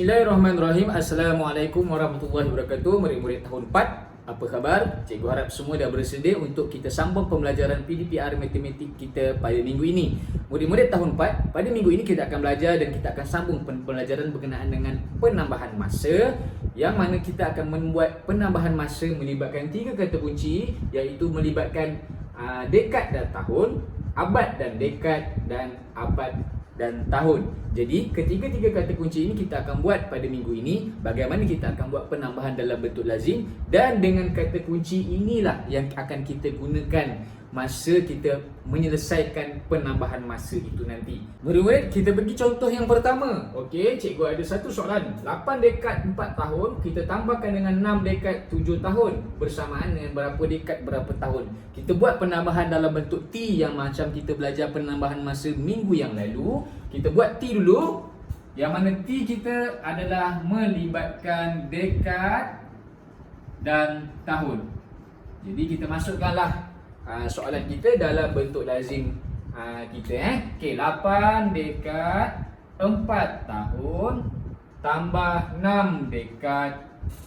Bismillahirrahmanirrahim. Assalamualaikum warahmatullahi wabarakatuh. Murid-murid tahun 4, apa khabar? Cikgu harap semua dah bersedia untuk kita sambung pembelajaran PDPR Matematik kita pada minggu ini. Murid-murid tahun 4, pada minggu ini kita akan belajar dan kita akan sambung pembelajaran berkenaan dengan penambahan masa, yang mana kita akan membuat penambahan masa melibatkan 3 kata kunci, iaitu melibatkan dekad dan tahun, abad dan dekad, dan abad dan tahun. Jadi ketiga-tiga kata kunci ini kita akan buat pada minggu ini. Bagaimana kita akan buat penambahan dalam bentuk lazim, dan dengan kata kunci inilah yang akan kita gunakan masa kita menyelesaikan penambahan masa itu nanti. Murid-murid, kita pergi contoh yang pertama. Okey, cikgu ada satu soalan. 8 dekad 4 tahun kita tambahkan dengan 6 dekad 7 tahun bersamaan dengan berapa dekad berapa tahun. Kita buat penambahan dalam bentuk T yang macam kita belajar penambahan masa minggu yang lalu. Kita buat T dulu, yang mana T kita adalah melibatkan dekad dan tahun. Jadi kita masukkanlah soalan kita dalam bentuk lazim kita. Okey, 8 dekad 4 tahun tambah 6 dekad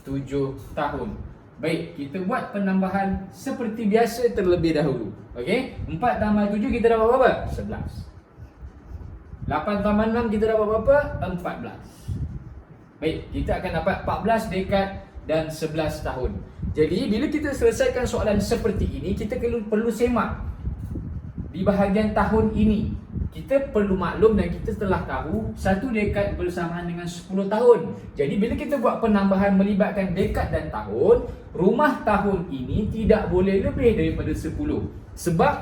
7 tahun. Baik, kita buat penambahan seperti biasa terlebih dahulu. Okey, 4 tambah 7 kita dapat berapa? 11. 8 tambah 6 kita dapat berapa? 14. Baik, kita akan dapat 14 dekad dan 11 tahun. Jadi bila kita selesaikan soalan seperti ini, kita perlu semak di bahagian tahun ini. Kita perlu maklum dan kita telah tahu satu dekad bersamaan dengan 10 tahun. Jadi bila kita buat penambahan melibatkan dekad dan tahun, rumah tahun ini tidak boleh lebih daripada 10. Sebab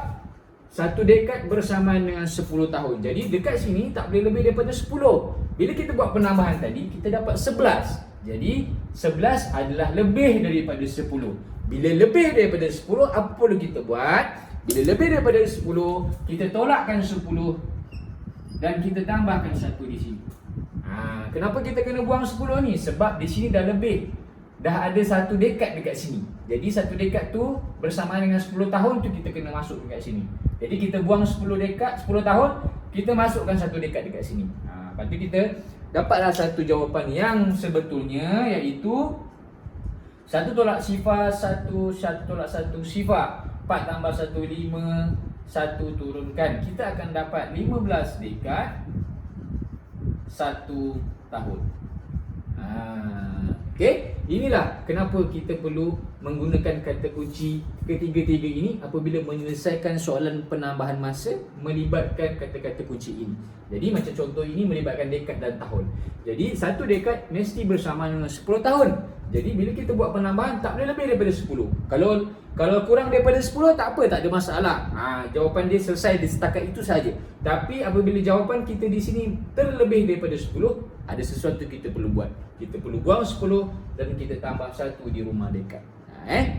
satu dekad bersamaan dengan 10 tahun. Jadi dekat sini tak boleh lebih daripada 10. Bila kita buat penambahan tadi, kita dapat 11. Jadi 11 adalah lebih daripada 10. Bila lebih daripada 10, apa perlu kita buat? Bila lebih daripada 10, kita tolakkan 10 dan kita tambahkan 1 di sini. Kenapa kita kena buang 10 ni? Sebab di sini dah lebih. Dah ada satu dekad dekat sini. Jadi satu dekad tu bersamaan dengan 10 tahun tu kita kena masuk dekat sini. Jadi kita buang 10 dekad, 10 tahun, kita masukkan satu dekad dekat sini. Lepas tu kita dapatlah satu jawapan yang sebetulnya, iaitu 1 tolak sifar, 1 tolak 1 sifar, 4 tambah 1 5, 1 turunkan. Kita akan dapat 15 dekad 1 tahun. Okey, inilah kenapa kita perlu menggunakan kata kunci ketiga-tiga ini apabila menyelesaikan soalan penambahan masa melibatkan kata-kata kunci ini. Jadi macam contoh ini melibatkan dekad dan tahun. Jadi satu dekad mesti bersamaan dengan 10 tahun. Jadi bila kita buat penambahan tak boleh lebih daripada 10. Kalau kurang daripada 10 tak apa, tak ada masalah. Jawapan dia selesai di setakat itu saja. Tapi apabila jawapan kita di sini terlebih daripada 10, ada sesuatu kita perlu buat. Kita perlu buang 10 dan kita tambah 1 di rumah dekad.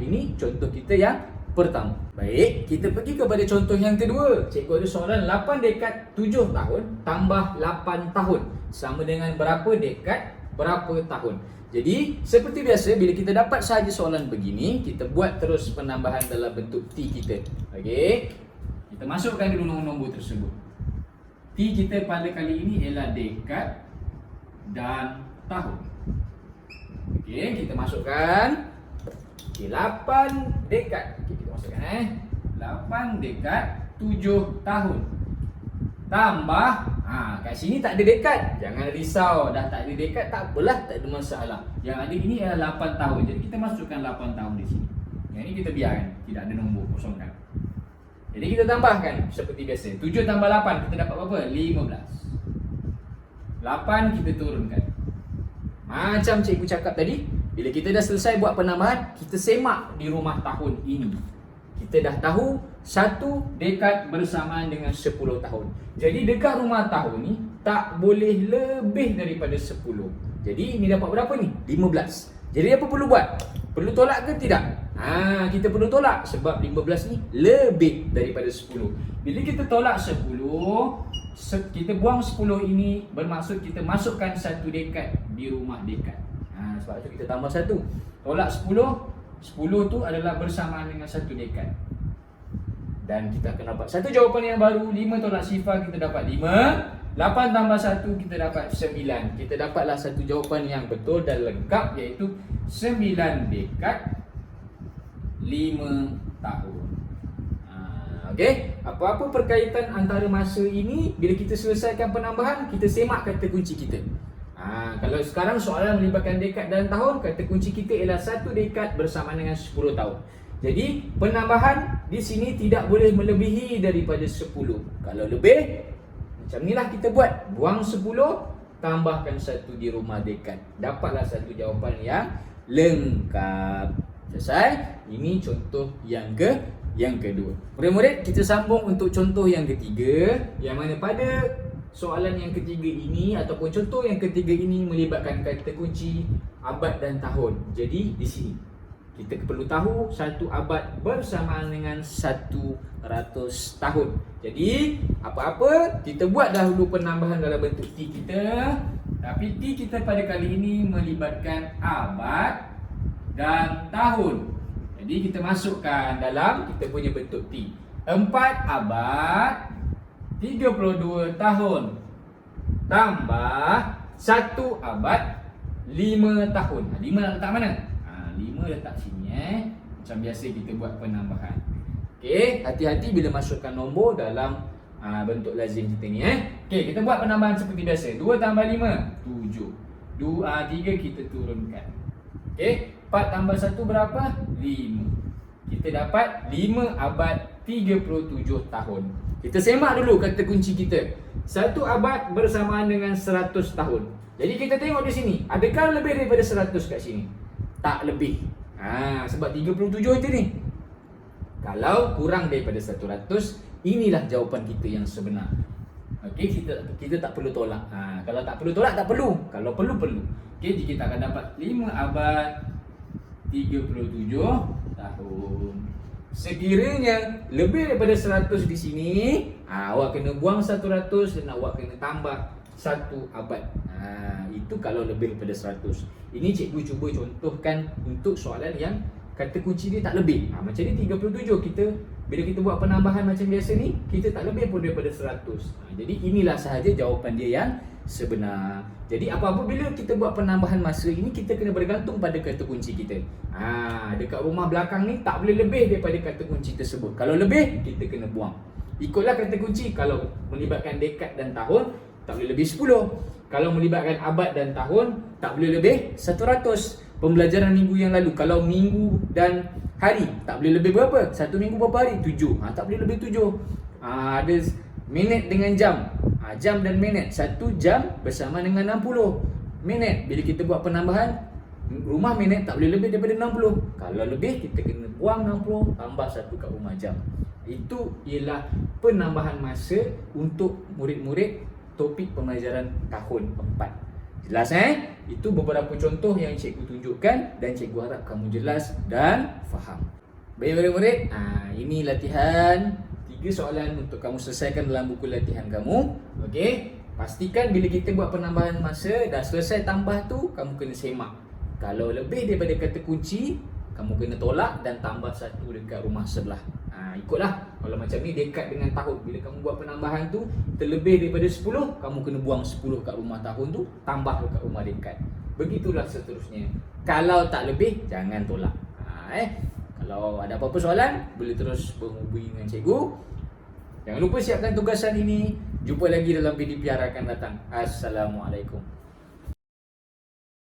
Ini contoh kita yang pertama. Baik, kita pergi kepada contoh yang kedua. Cikgu ada soalan 8 dekad 7 tahun tambah 8 tahun sama dengan berapa dekad berapa tahun. Jadi seperti biasa, bila kita dapat sahaja soalan begini, kita buat terus penambahan dalam bentuk T kita. Okey, kita masukkan dulu nombor-nombor tersebut. T kita pada kali ini ialah dekad dan tahun. Okey, kita masukkan. Okey, 8 dekad. Okey, kita masukkan 8 dekad 7 tahun tambah, kat sini tak ada dekad. Jangan risau, dah tak ada dekad tak apalah, tak ada masalah. Yang ada ini ialah 8 tahun. Jadi kita masukkan 8 tahun di sini. Yang ini kita biarkan, tidak ada nombor, kosongkan. Jadi kita tambahkan seperti biasa. 7 tambah 8 kita dapat berapa? 15. 8 kita turunkan. Macam cikgu cakap tadi, bila kita dah selesai buat penambahan, kita semak di rumah tahun ini. Kita dah tahu satu dekad bersamaan dengan 10 tahun. Jadi dekat rumah tahun ni tak boleh lebih daripada 10. Jadi ini dapat berapa ni? 15. Jadi apa perlu buat? Perlu tolak ke tidak? Kita perlu tolak sebab 15 ni lebih daripada 10. Bila kita tolak 10, kita buang 10 ini, bermaksud kita masukkan satu dekad di rumah dekad. Sebab itu kita tambah 1. Tolak 10, 10 tu adalah bersamaan dengan satu dekad. Dan kita akan dapat satu jawapan yang baru. 5 tolak sifar kita dapat 5. 8 tambah 1 kita dapat 9. Kita dapatlah satu jawapan yang betul dan lengkap, iaitu 9 dekad 5 tahun. Okey, apa-apa perkaitan antara masa ini, bila kita selesaikan penambahan, kita semak kata kunci kita. Kalau sekarang soalan melibatkan dekad dan tahun, kata kunci kita ialah 1 dekad bersama dengan 10 tahun. Jadi penambahan di sini tidak boleh melebihi daripada 10. Kalau lebih, macam inilah kita buat. Buang 10, tambahkan 1 di rumah dekad. Dapatlah satu jawapan yang lengkap. Selesai. Ini contoh yang kedua. Murid-murid, kita sambung untuk contoh yang ketiga, yang mana pada soalan yang ketiga ini ataupun contoh yang ketiga ini melibatkan kata kunci abad dan tahun. Jadi di sini kita perlu tahu 1 abad bersamaan dengan 100 tahun. Jadi apa-apa kita buat dahulu penambahan dalam bentuk T kita. Tapi T kita pada kali ini melibatkan abad dan tahun. Jadi kita masukkan dalam kita punya bentuk T. 4 abad 32 tahun tambah 1 abad 5 tahun. 5 nak letak mana? 5 letak sini Macam biasa kita buat penambahan. Okey, hati-hati bila masukkan nombor dalam bentuk lazim kita ni Okey, kita buat penambahan seperti biasa. 2 tambah 5 7. 3 kita turunkan. Okey, 4 tambah 1 berapa? 5. Kita dapat 5 abad 37 tahun. Kita semak dulu kata kunci kita. 1 abad bersamaan dengan 100 tahun. Jadi kita tengok di sini, adakah lebih daripada 100 kat sini? Tak lebih. Sebab 37 je ni. Kalau kurang daripada 100, inilah jawapan kita yang sebenar. Okey, kita tak perlu tolak. Kalau tak perlu tolak, tak perlu. Kalau perlu, perlu. Okey, jadi kita akan dapat 5 abad 37 tahun. Sekiranya lebih daripada 100 di sini, awak kena buang 100 dan awak kena tambah 1 abad. Itu kalau lebih daripada 100. Ini cikgu cuba contohkan untuk soalan yang kata kunci dia tak lebih. Macam ni 37, bila kita buat penambahan macam biasa ni, kita tak lebih pun daripada 100. Jadi inilah sahaja jawapan dia yang sebenar. Jadi apa-apa bila kita buat penambahan masa ini, kita kena bergantung pada kata kunci kita. Dekat rumah belakang ni tak boleh lebih daripada kata kunci tersebut. Kalau lebih, kita kena buang. Ikutlah kata kunci. Kalau melibatkan dekad dan tahun, tak boleh lebih 10. Kalau melibatkan abad dan tahun, tak boleh lebih 100. Pembelajaran minggu yang lalu, kalau minggu dan hari, tak boleh lebih berapa? 1 minggu berapa hari? 7. Tak boleh lebih 7. Ada minit dengan jam. Jam dan minit. 1 jam bersama dengan 60 minit. Bila kita buat penambahan, rumah minit tak boleh lebih daripada 60. Kalau lebih, kita kena buang 60, tambah 1 kat rumah jam. Itu ialah penambahan masa untuk murid-murid topik pembelajaran tahun 4. Jelas Itu beberapa contoh yang cikgu tunjukkan dan cikgu harap kamu jelas dan faham. Baik murid-murid, ini latihan 3 soalan untuk kamu selesaikan dalam buku latihan kamu. Okey, pastikan bila kita buat penambahan masa dah selesai tambah tu, kamu kena semak. Kalau lebih daripada kata kunci, kamu kena tolak dan tambah 1 dekat rumah sebelah. Ikutlah. Kalau macam ni dekad dengan tahun, bila kamu buat penambahan tu terlebih daripada 10, kamu kena buang 10 kat rumah tahun tu, tambah dekat rumah dekad. Begitulah seterusnya. Kalau tak lebih, jangan tolak. Kalau ada apa-apa soalan, boleh terus berhubungi dengan cikgu. Jangan lupa siapkan tugasan ini. Jumpa lagi dalam PDPR akan datang. Assalamualaikum.